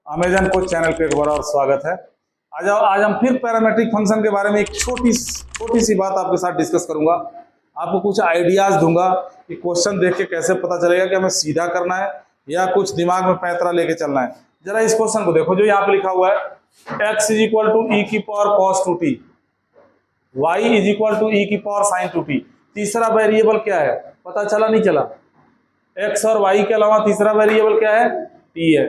Amazon coach channel पे एक बार और स्वागत है। आज हम फिर पैरामेट्रिक फंक्शन के बारे में एक छोटी सी बात आपके साथ डिस्कस करूंगा। आपको कुछ आइडियाज दूंगा कि क्वेश्चन देख के कैसे पता चलेगा कि हमें सीधा करना है या कुछ दिमाग में पैंतरा लेके चलना है। जरा इस क्वेश्चन को देखो जो यहाँ पे लिखा हुआ है, x is equal to e की power cos 2t, y is equal to e की पावर sin 2t। तीसरा वेरिएबल क्या है पता चला नहीं चला? x और y के अलावा तीसरा वेरिएबल क्या है? t है।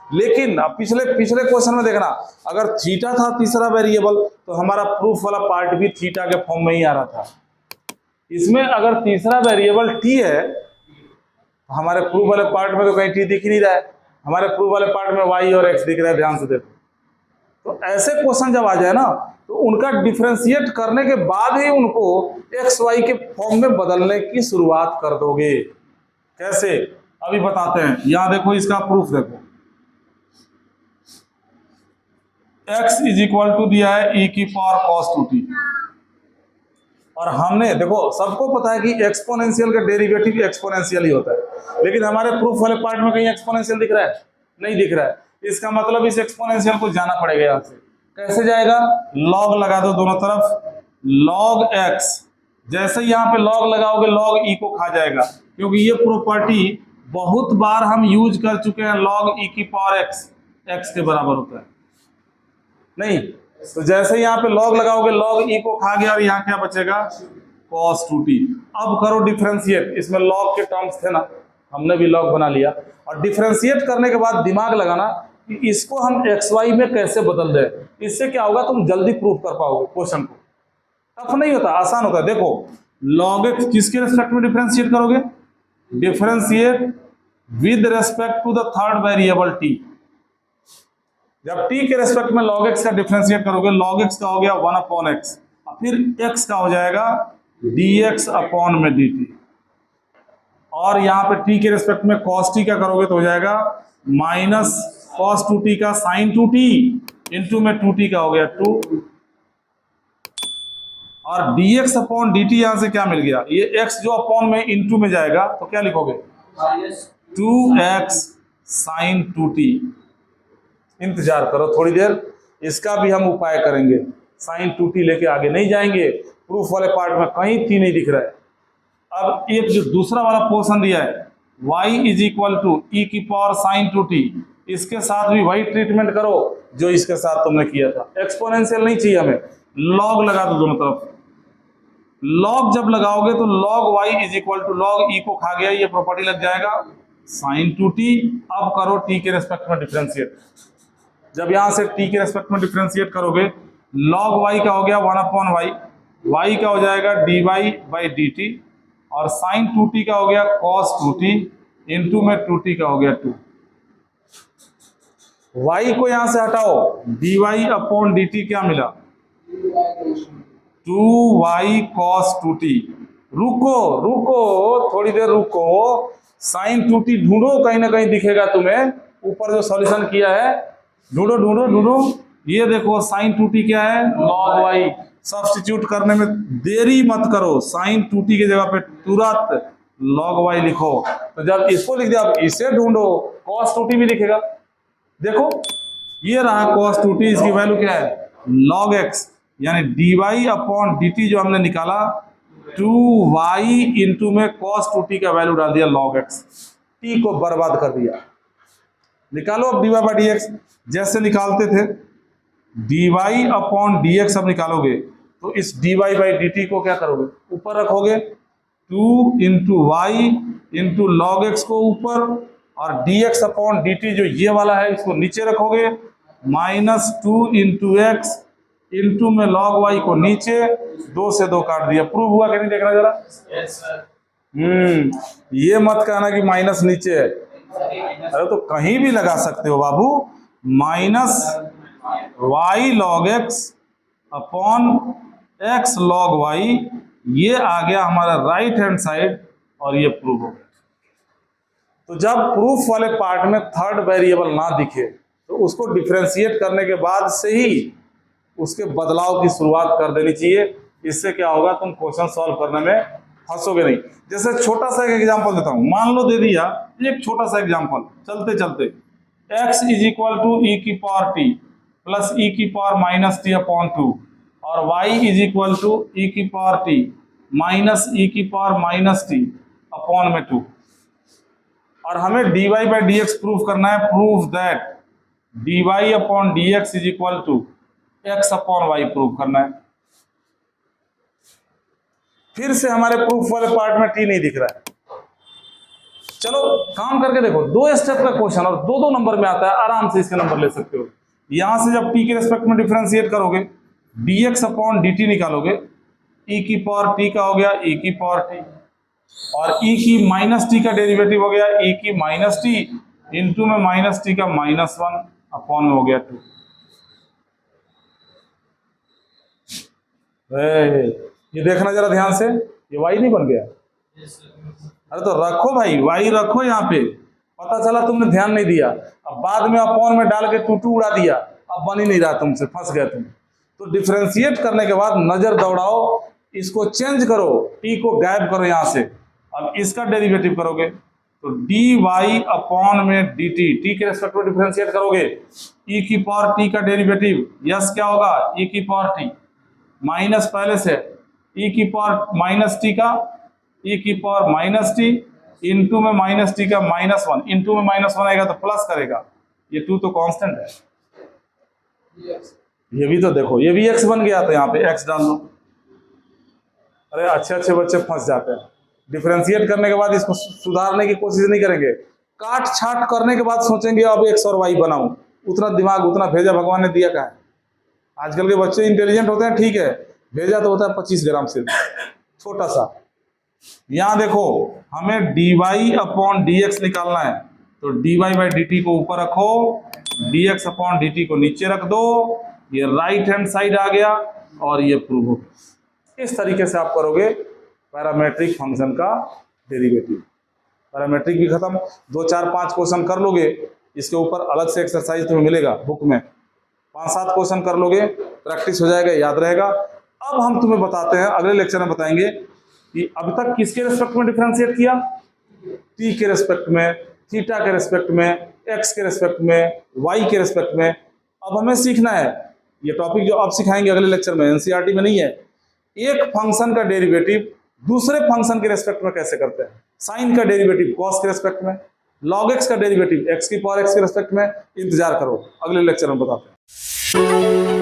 लेकिन अब पिछले क्वेश्चन में देखना, अगर थीटा था तीसरा वेरिएबल तो हमारा प्रूफ वाला पार्ट भी थीटा के फॉर्म में ही आ रहा था। इसमें अगर तीसरा वेरिएबल t है तो हमारे प्रूफ वाले पार्ट में तो कहीं t दिख ही नहीं रहा है, हमारे प्रूफ वाले पार्ट में y और x दिख रहा है। ध्यान से देखो, तो ऐसे क्वेश्चन जब आ जाए ना तो उनका डिफरेंशिएट करने के बाद ही उनको एक्स वाई के फॉर्म में बदलने की शुरुआत कर दोगे। कैसे अभी बताते हैं। यहां देखो, इसका प्रूफ देखो, x इज इक्वल टू दिया है e की पावर cos 2t, और हमने देखो सबको पता है कि एक्सपोनेंशियल का डेरिवेटिव एक्सपोनेंशियल ही होता है, लेकिन हमारे प्रूफ वाले पार्ट में कहीं एक्सपोनेंशियल दिख रहा है? नहीं दिख रहा है। इसका मतलब इस एक्सपोनेंशियल को जाना पड़ेगा। यहां से कैसे जाएगा? लॉग लगा दो दोनों तरफ, लॉग x। जैसे यहाँ पे लॉग लगाओगे लॉग e को खा जाएगा, क्योंकि ये प्रॉपर्टी बहुत बार हम यूज कर चुके हैं। लॉग e की पावर x के बराबर होता है नहीं? तो जैसे यहाँ पे लॉग लगाओगे लॉग e को खा गया और यहाँ क्या बचेगा? cos 2t। अब करो डिफरेंशिएट। इसमें लॉग के टर्म्स थे ना, हमने भी लॉग बना लिया, और डिफरेंशिएट करने के बाद दिमाग लगाना कि इसको हम एक्स वाई में कैसे बदल दें। इससे क्या होगा, तुम जल्दी प्रूफ कर पाओगे क्वेश्चन को। टफ नहीं होता, आसान होता है। देखो लॉग एक्स किसके रेस्पेक्ट में डिफरेंशिएट करोगे? Differentiate with respect to the third variable t। जब t के रेस्पेक्ट में log x का डिफरेंशिएट करोगे, log x का हो गया 1 अपॉन x, फिर x का हो जाएगा dx अपॉन में dt, और यहाँ पे t के रेस्पेक्ट में cos t का करोगे तो हो जाएगा माइनस cos 2t का sin 2t इंटू में 2t का हो गया 2, और dx अपॉन dt यहां से क्या मिल गया? ये x जो अपॉन में इंटू में जाएगा तो क्या लिखोगे? 2x sin 2t। इंतजार करो थोड़ी देर, इसका भी हम उपाय करेंगे। sin 2t लेके आगे नहीं जाएंगे, प्रूफ वाले पार्ट में कहीं t नहीं दिख रहा है। अब एक जो दूसरा वाला पोर्शन दिया है, y is equal to e की पावर sin 2t, इसके साथ भी वही ट्रीटमेंट करो जो इसके साथ तुमने किया था। एक्सपोनेंशियल नहीं चाहिए हमें, लॉग लगा दो दोनों तरफ। लॉग जब लगाओगे तो log y is equal to log e को खा गया, ये प्रॉपर्टी लग जाएगा sin 2t। अब करो t के रेस्पेक्ट में डिफरेंशिएट। जब यहां से t के रेस्पेक्ट में डिफरेंशिएट करोगे, log y का हो गया 1 अपॉन y, y का हो जाएगा dy बाई dt, और sin 2t का हो गया cos 2t इंटू में 2t का हो गया 2। y को यहां से हटाओ, dy अपॉन dt क्या मिला? 2y cos 2t। रुको थोड़ी देर रुको, sin 2t ढूंढो, कहीं ना कहीं दिखेगा तुम्हें। ऊपर जो सॉल्यूशन किया है ढूंढो। ये देखो sin 2t क्या है? log y। सब्स्टिट्यूट करने में देरी मत करो, sin 2t की जगह पे तुरंत log y लिखो। तो जब इसको लिख दिया, अब इसे ढूंढो, cos 2t भी दिखेगा। देखो ये रहा cos 2t, इसकी वैल्यू क्या है? log x, यानी dy अपॉन dt जो हमने निकाला 2y इंटू में cos 2t का वैल्यू डाल दिया log x, t को बर्बाद कर दिया। निकालो अब dy बाई dx, जैसे निकालते थे dy अपॉन dx अब निकालोगे तो इस dy बाई dt को क्या करोगे? ऊपर रखोगे, 2 into y into log x को ऊपर, और dx अपॉन dt जो ये वाला है इसको नीचे रखोगे, माइनस 2 इंटू एक्स इंटू में log y को नीचे, 2 से 2 काट दिया। प्रूव हुआ कि नहीं? देखना जरा। Yes sir. ये मत कहना कि माइनस नीचे है, अरे तो कहीं भी लगा सकते हो बाबू। Minus y log x upon x log y, ये आ गया हमारा राइट हैंड साइड, और ये प्रूव हो गया। तो जब प्रूफ वाले पार्ट में थर्ड वेरिएबल ना दिखे तो उसको डिफरेंशिएट करने के बाद से ही उसके बदलाव की शुरुआत कर देनी चाहिए। इससे क्या होगा, तुम क्वेश्चन सॉल्व करने में फंसोगे नहीं। जैसे छोटा सा एक एग्जांपल देता हूं, मान लो दे दिया एक छोटा सा एग्जांपल, चलते चलते x is equal to e की पावर टी प्लस ई की पावर माइनस टी अपॉन 2 और y is equal to e की पावर टी माइनस ई की पावर माइनस टी अपॉन में 2 और हमें dy by d x prove करना है। Prove that dy upon d x is equal to x upon y prove करना है। फिर से हमारे प्रूफ वाले पार्ट में टी नहीं दिख रहा है। चलो काम करके देखो, 2 स्टेप का क्वेश्चन और 2 नंबर में आता है, आराम से इसके नंबर ले सकते हो। यहां से जब टी के रेस्पेक्ट में डिफरेंशिएट करोगे dx अपॉन dt निकालोगे, e की पावर t का हो गया e की पावर t और e की माइनस टी का डेरिवेटिव हो गया e की माइनस टी इंटू में माइनस टी का -1 अपॉन में हो गया 2। ये देखना जरा ध्यान से, ये y नहीं बन गया? अरे तो रखो भाई, y रखो यहाँ पे। पता चला तुमने ध्यान नहीं दिया, अब बाद में अपॉन में डाल के टू उड़ा दिया, अब बन ही नहीं रहा तुमसे, फंस गए तुम। तो डिफरेंशिएट करने के बाद नजर दौड़ाओ, इसको चेंज करो, t को गायब करो यहाँ से। अब इसका डेरिवेटिव करोगे तो dy अपॉन में dt, t के रेस्पेक्ट में डिफरेंशिएट करोगे, e की पावर t का डेरिवेटिव यस क्या होगा e की पावर t माइनस पहले से e की पावर माइनस टी का e की पावर माइनस टी इंटू में माइनस टी का -1 इंटू में -1 आएगा तो प्लस करेगा, ये 2 तो कांस्टेंट है। ये भी तो देखो, ये भी x बन गया तो यहाँ पे x डाल दो। अरे अच्छे बच्चे फंस जाते हैं। डिफरेंशिएट करने के बाद इसको सुधारने की कोशिश नहीं करेंगे, काट छाट करने के बाद सोचेंगे अब x और y बनाऊं। उतना दिमाग उतना भेजा भगवान ने दिया कहाँ है? आजकल के बच्चे इंटेलिजेंट होते हैं, ठीक है, भेजा तो होता है 25 ग्राम से छोटा सा। यहां देखो हमें dy अपॉन dx निकालना है, तो dy बाई dt को ऊपर रखो, dx अपॉन dt को नीचे रख दो, ये राइट हैंड साइड आ गया और ये प्रूव हो गया। इस तरीके से आप करोगे पैरामेट्रिक फंक्शन का डेरिवेटिव। पैरामेट्रिक भी खत्म, 2 4 5 क्वेश्चन कर लोगे, इसके ऊपर अलग से एक्सरसाइज तुम्हें मिलेगा बुक में, 5 7 क्वेश्चन कर लोगे, प्रैक्टिस हो जाएगा, याद रहेगा। अब हम तुम्हें बताते हैं, अगले लेक्चर में बताएंगे कि अब तक किसके रेस्पेक्ट में डिफरेंशिएट किया, t के रेस्पेक्ट में, थीटा के रेस्पेक्ट में, x के रेस्पेक्ट में, y के रेस्पेक्ट में। अब हमें सीखना है, ये टॉपिक जो अब सिखाएंगे अगले लेक्चर में, एनसीईआरटी में नहीं है, एक फंक्शन का डेरिवेटिव दूसरे फंक्शन के रेस्पेक्ट में कैसे करते हैं। साइन का डेरिवेटिव कॉस के रेस्पेक्ट में, log x का डेरिवेटिव x की पावर x के रेस्पेक्ट में। इंतजार करो, अगले लेक्चर में बताते हैं।